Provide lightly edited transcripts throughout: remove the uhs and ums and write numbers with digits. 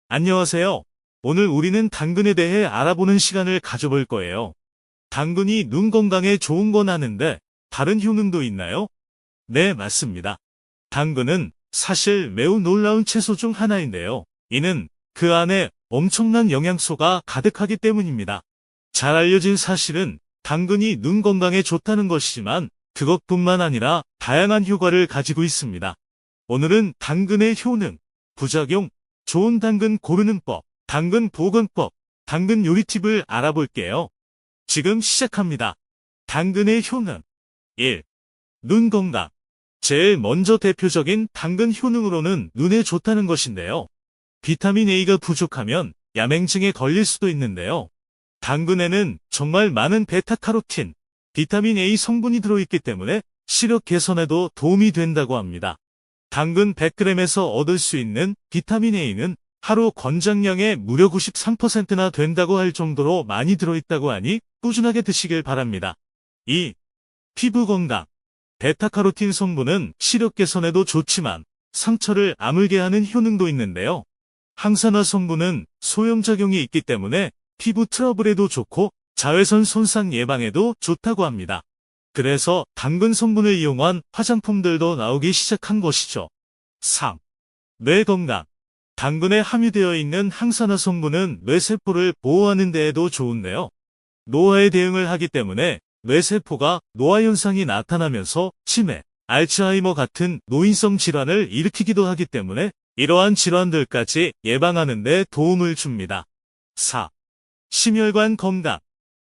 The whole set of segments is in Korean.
안녕하세요. 오늘 우리는 당근에 대해 알아보는 시간을 가져볼 거예요. 당근이 눈 건강에 좋은 건 아는데 다른 효능도 있나요? 네, 맞습니다. 당근은 사실 매우 놀라운 채소 중 하나인데요. 이는 그 안에 엄청난 영양소가 가득하기 때문입니다. 잘 알려진 사실은 당근이 눈 건강에 좋다는 것이지만 그것뿐만 아니라 다양한 효과를 가지고 있습니다. 오늘은 당근의 효능, 부작용, 좋은 당근 고르는 법, 당근 보건법, 당근 요리 팁을 알아볼게요. 지금 시작합니다. 당근의 효능 1. 눈 건강. 제일 먼저 대표적인 당근 효능으로는 눈에 좋다는 것인데요. 비타민 A가 부족하면 야맹증에 걸릴 수도 있는데요. 당근에는 정말 많은 베타카로틴, 비타민 A 성분이 들어있기 때문에 시력 개선에도 도움이 된다고 합니다. 당근 100g에서 얻을 수 있는 비타민 A는 하루 권장량의 무려 93%나 된다고 할 정도로 많이 들어있다고 하니 꾸준하게 드시길 바랍니다. 2. 피부 건강. 베타카로틴 성분은 시력 개선에도 좋지만 상처를 아물게 하는 효능도 있는데요. 항산화 성분은 소염작용이 있기 때문에 피부 트러블에도 좋고 자외선 손상 예방에도 좋다고 합니다. 그래서 당근 성분을 이용한 화장품들도 나오기 시작한 것이죠. 3. 뇌 건강. 당근에 함유되어 있는 항산화 성분은 뇌세포를 보호하는 데에도 좋은데요. 노화에 대응을 하기 때문에 뇌세포가 노화 현상이 나타나면서 치매, 알츠하이머 같은 노인성 질환을 일으키기도 하기 때문에 이러한 질환들까지 예방하는 데 도움을 줍니다. 4. 심혈관 건강.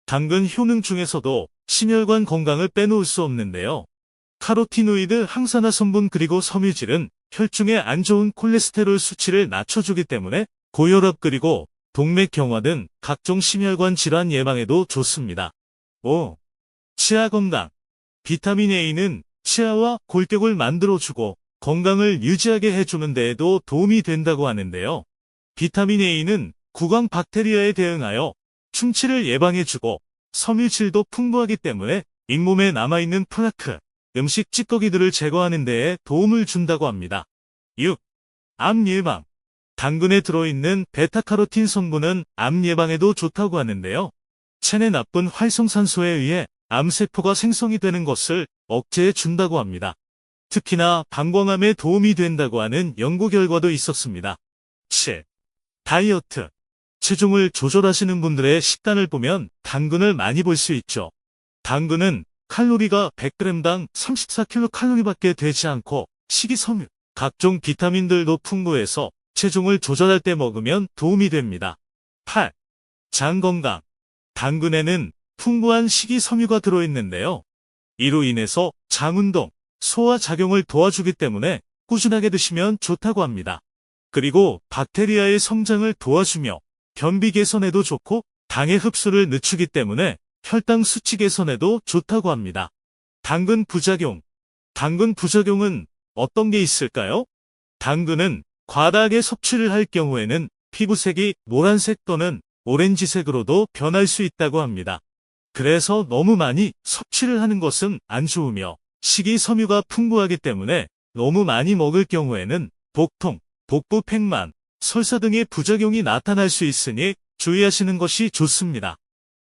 당근 효능 중에서도 심혈관 건강을 빼놓을 수 없는데요. 카로티노이드, 항산화 성분 그리고 섬유질은 혈중에 안 좋은 콜레스테롤 수치를 낮춰주기 때문에 고혈압 그리고 동맥경화 등 각종 심혈관 질환 예방에도 좋습니다. 5. 치아 건강. 비타민 A는 치아와 골격을 만들어주고 건강을 유지하게 해주는 데에도 도움이 된다고 하는데요. 비타민 A는 구강 박테리아에 대응하여 충치를 예방해주고 섬유질도 풍부하기 때문에 잇몸에 남아있는 플라크, 음식 찌꺼기들을 제거하는 데에 도움을 준다고 합니다. 6. 암 예방. 당근에 들어있는 베타카로틴 성분은 암 예방에도 좋다고 하는데요. 체내 나쁜 활성산소에 의해 암세포가 생성이 되는 것을 억제해 준다고 합니다. 특히나 방광암에 도움이 된다고 하는 연구 결과도 있었습니다. 7. 다이어트. 체중을 조절하시는 분들의 식단을 보면 당근을 많이 볼 수 있죠. 당근은 칼로리가 100g당 34kcal밖에 되지 않고 식이섬유, 각종 비타민들도 풍부해서 체중을 조절할 때 먹으면 도움이 됩니다. 8. 장 건강. 당근에는 풍부한 식이섬유가 들어있는데요. 이로 인해서 장운동, 소화작용을 도와주기 때문에 꾸준하게 드시면 좋다고 합니다. 그리고 박테리아의 성장을 도와주며 변비 개선에도 좋고 당의 흡수를 늦추기 때문에 혈당 수치 개선에도 좋다고 합니다. 당근 부작용. 당근 부작용은 어떤 게 있을까요? 당근은 과다하게 섭취를 할 경우에는 피부색이 노란색 또는 오렌지색으로도 변할 수 있다고 합니다. 그래서 너무 많이 섭취를 하는 것은 안 좋으며 식이섬유가 풍부하기 때문에 너무 많이 먹을 경우에는 복통, 복부 팽만, 설사 등의 부작용이 나타날 수 있으니 주의하시는 것이 좋습니다.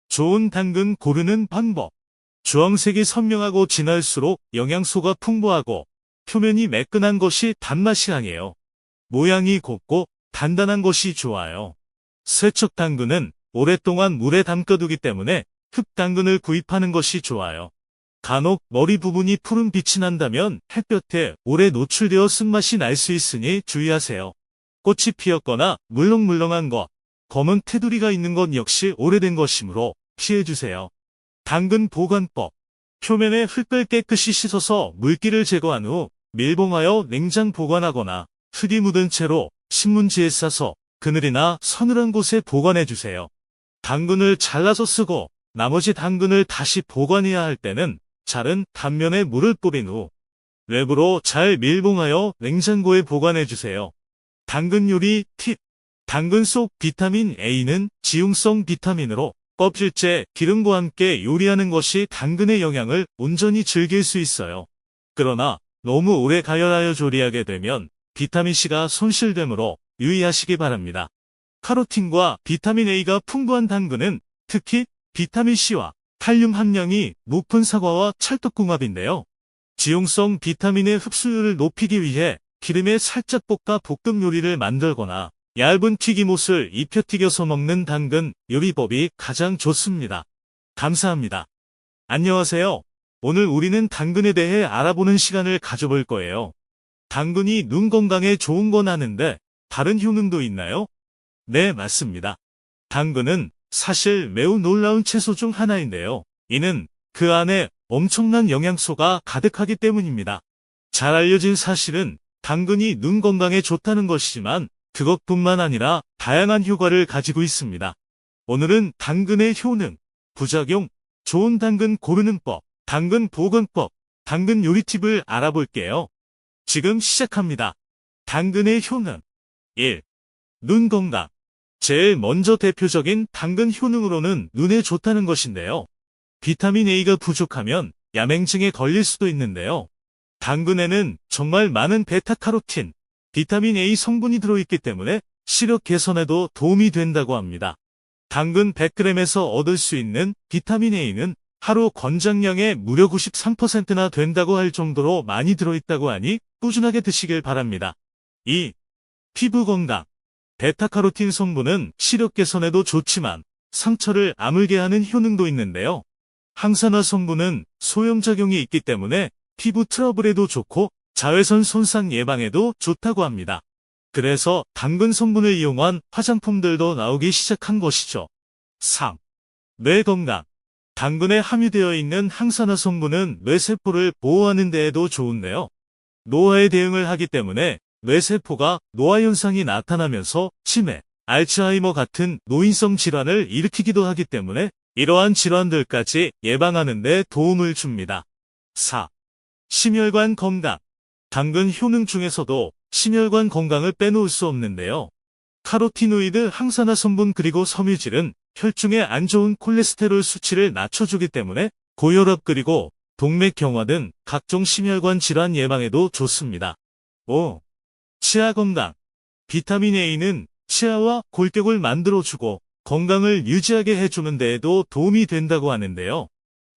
좋은 당근 고르는 방법. 주황색이 선명하고 진할수록 영양소가 풍부하고 표면이 매끈한 것이 단맛이 강해요. 모양이 곱고 단단한 것이 좋아요. 세척 당근은 오랫동안 물에 담가두기 때문에 흙당근을 구입하는 것이 좋아요. 간혹 머리 부분이 푸른 빛이 난다면 햇볕에 오래 노출되어 쓴맛이 날 수 있으니 주의하세요. 꽃이 피었거나 물렁물렁한 것, 검은 테두리가 있는 것 역시 오래된 것이므로 피해주세요. 당근 보관법. 표면에 흙을 깨끗이 씻어서 물기를 제거한 후 밀봉하여 냉장 보관하거나 흙이 묻은 채로 신문지에 싸서 그늘이나 서늘한 곳에 보관해주세요. 당근을 잘라서 쓰고 나머지 당근을 다시 보관해야 할 때는 자른 단면에 물을 뿌린 후 랩으로 잘 밀봉하여 냉장고에 보관해주세요. 당근 요리 팁. 당근 속 비타민 A는 지용성 비타민으로 껍질째 기름과 함께 요리하는 것이 당근의 영양을 온전히 즐길 수 있어요. 그러나 너무 오래 가열하여 조리하게 되면 비타민C가 손실되므로 유의하시기 바랍니다. 카로틴과 비타민 A가 풍부한 당근은 특히 비타민 C와 칼륨 함량이 높은 사과와 찰떡궁합인데요. 지용성 비타민의 흡수율을 높이기 위해 기름에 살짝 볶아 볶음 요리를 만들거나 얇은 튀김옷을 입혀 튀겨서 먹는 당근 요리법이 가장 좋습니다. 감사합니다. 안녕하세요. 오늘 우리는 당근에 대해 알아보는 시간을 가져볼 거예요. 당근이 눈 건강에 좋은 건 아는데 다른 효능도 있나요? 네, 맞습니다. 당근은 사실 매우 놀라운 채소 중 하나인데요. 이는 그 안에 엄청난 영양소가 가득하기 때문입니다. 잘 알려진 사실은 당근이 눈 건강에 좋다는 것이지만 그것뿐만 아니라 다양한 효과를 가지고 있습니다. 오늘은 당근의 효능, 부작용, 좋은 당근 고르는 법, 당근 보관법, 당근 요리 팁을 알아볼게요. 지금 시작합니다. 당근의 효능 1. 눈 건강. 제일 먼저 대표적인 당근 효능으로는 눈에 좋다는 것인데요. 비타민 A가 부족하면 야맹증에 걸릴 수도 있는데요. 당근에는 정말 많은 베타카로틴, 비타민 A 성분이 들어있기 때문에 시력 개선에도 도움이 된다고 합니다. 당근 100g에서 얻을 수 있는 비타민 A는 하루 권장량의 무려 93%나 된다고 할 정도로 많이 들어있다고 하니 꾸준하게 드시길 바랍니다. 2. 피부 건강. 베타카로틴 성분은 시력 개선에도 좋지만 상처를 아물게 하는 효능도 있는데요. 항산화 성분은 소염작용이 있기 때문에 피부 트러블에도 좋고 자외선 손상 예방에도 좋다고 합니다. 그래서 당근 성분을 이용한 화장품들도 나오기 시작한 것이죠. 3. 뇌 건강. 당근에 함유되어 있는 항산화 성분은 뇌세포를 보호하는 데에도 좋은데요. 노화에 대응을 하기 때문에 뇌세포가 노화 현상이 나타나면서 치매, 알츠하이머 같은 노인성 질환을 일으키기도 하기 때문에 이러한 질환들까지 예방하는 데 도움을 줍니다. 4. 심혈관 건강. 당근 효능 중에서도 심혈관 건강을 빼놓을 수 없는데요. 카로티노이드, 항산화 성분 그리고 섬유질은 혈중에 안 좋은 콜레스테롤 수치를 낮춰주기 때문에 고혈압 그리고 동맥경화 등 각종 심혈관 질환 예방에도 좋습니다. 5. 치아 건강. 비타민 A는 치아와 골격을 만들어주고 건강을 유지하게 해주는 데에도 도움이 된다고 하는데요.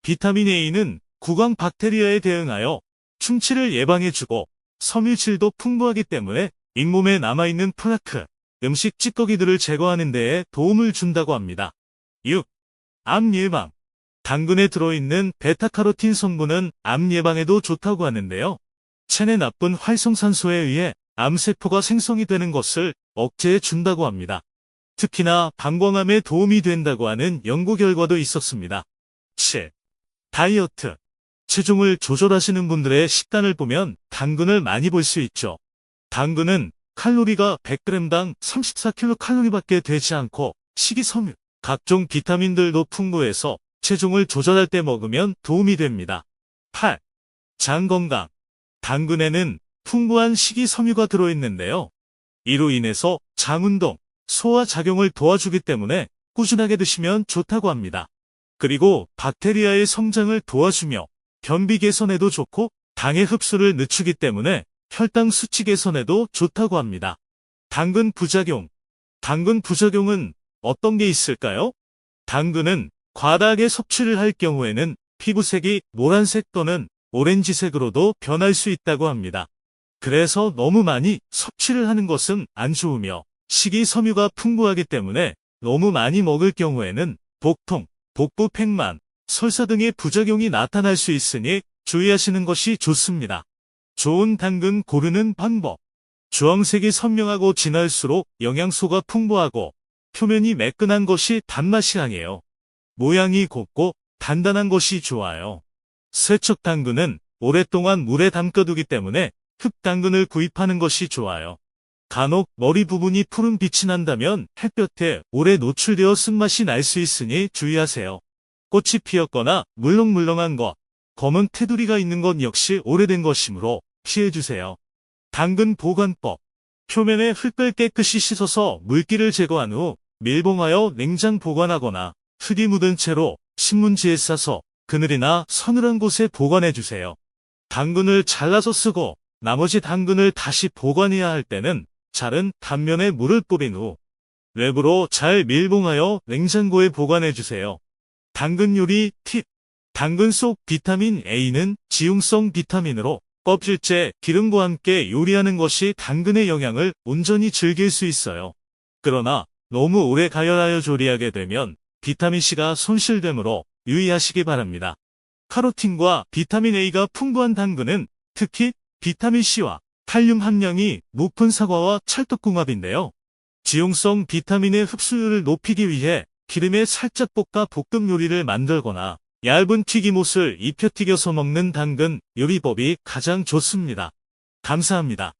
비타민 A는 구강 박테리아에 대응하여 충치를 예방해주고 섬유질도 풍부하기 때문에 잇몸에 남아있는 플라크, 음식 찌꺼기들을 제거하는 데에 도움을 준다고 합니다. 6. 암 예방. 당근에 들어있는 베타카로틴 성분은 암 예방에도 좋다고 하는데요. 체내 나쁜 활성산소에 의해 암세포가 생성이 되는 것을 억제해 준다고 합니다. 특히나 방광암에 도움이 된다고 하는 연구 결과도 있었습니다. 7. 다이어트. 체중을 조절하시는 분들의 식단을 보면 당근을 많이 볼 수 있죠. 당근은 칼로리가 100g당 34kcal밖에 되지 않고 식이섬유, 각종 비타민들도 풍부해서 체중을 조절할 때 먹으면 도움이 됩니다. 8. 장 건강. 당근에는 풍부한 식이섬유가 들어있는데요. 이로 인해서 장운동, 소화작용을 도와주기 때문에 꾸준하게 드시면 좋다고 합니다. 그리고 박테리아의 성장을 도와주며 변비 개선에도 좋고 당의 흡수를 늦추기 때문에 혈당 수치 개선에도 좋다고 합니다. 당근 부작용. 당근 부작용은 어떤 게 있을까요? 당근은 과다하게 섭취를 할 경우에는 피부색이 노란색 또는 오렌지색으로도 변할 수 있다고 합니다. 그래서 너무 많이 섭취를 하는 것은 안 좋으며 식이섬유가 풍부하기 때문에 너무 많이 먹을 경우에는 복통, 복부 팽만, 설사 등의 부작용이 나타날 수 있으니 주의하시는 것이 좋습니다. 좋은 당근 고르는 방법. 주황색이 선명하고 진할수록 영양소가 풍부하고 표면이 매끈한 것이 단맛이 강해요. 모양이 곱고 단단한 것이 좋아요. 세척 당근은 오랫동안 물에 담가두기 때문에 흙당근을 구입하는 것이 좋아요. 간혹 머리 부분이 푸른 빛이 난다면 햇볕에 오래 노출되어 쓴맛이 날 수 있으니 주의하세요. 꽃이 피었거나 물렁물렁한 것, 검은 테두리가 있는 것 역시 오래된 것이므로 피해주세요. 당근 보관법. 표면에 흙을 깨끗이 씻어서 물기를 제거한 후 밀봉하여 냉장 보관하거나 흙이 묻은 채로 신문지에 싸서 그늘이나 서늘한 곳에 보관해주세요. 당근을 잘라서 쓰고 나머지 당근을 다시 보관해야 할 때는 자른 단면에 물을 뿌린 후 랩으로 잘 밀봉하여 냉장고에 보관해주세요. 당근 요리 팁. 당근 속 비타민 A는 지용성 비타민으로 껍질째 기름과 함께 요리하는 것이 당근의 영양을 온전히 즐길 수 있어요. 그러나 너무 오래 가열하여 조리하게 되면 비타민C가 손실되므로 유의하시기 바랍니다. 카로틴과 비타민 A가 풍부한 당근은 특히 비타민C와 칼륨 함량이 높은 사과와 찰떡궁합인데요. 지용성 비타민의 흡수율을 높이기 위해 기름에 살짝 볶아 볶음 요리를 만들거나 얇은 튀김옷을 입혀 튀겨서 먹는 당근 요리법이 가장 좋습니다. 감사합니다.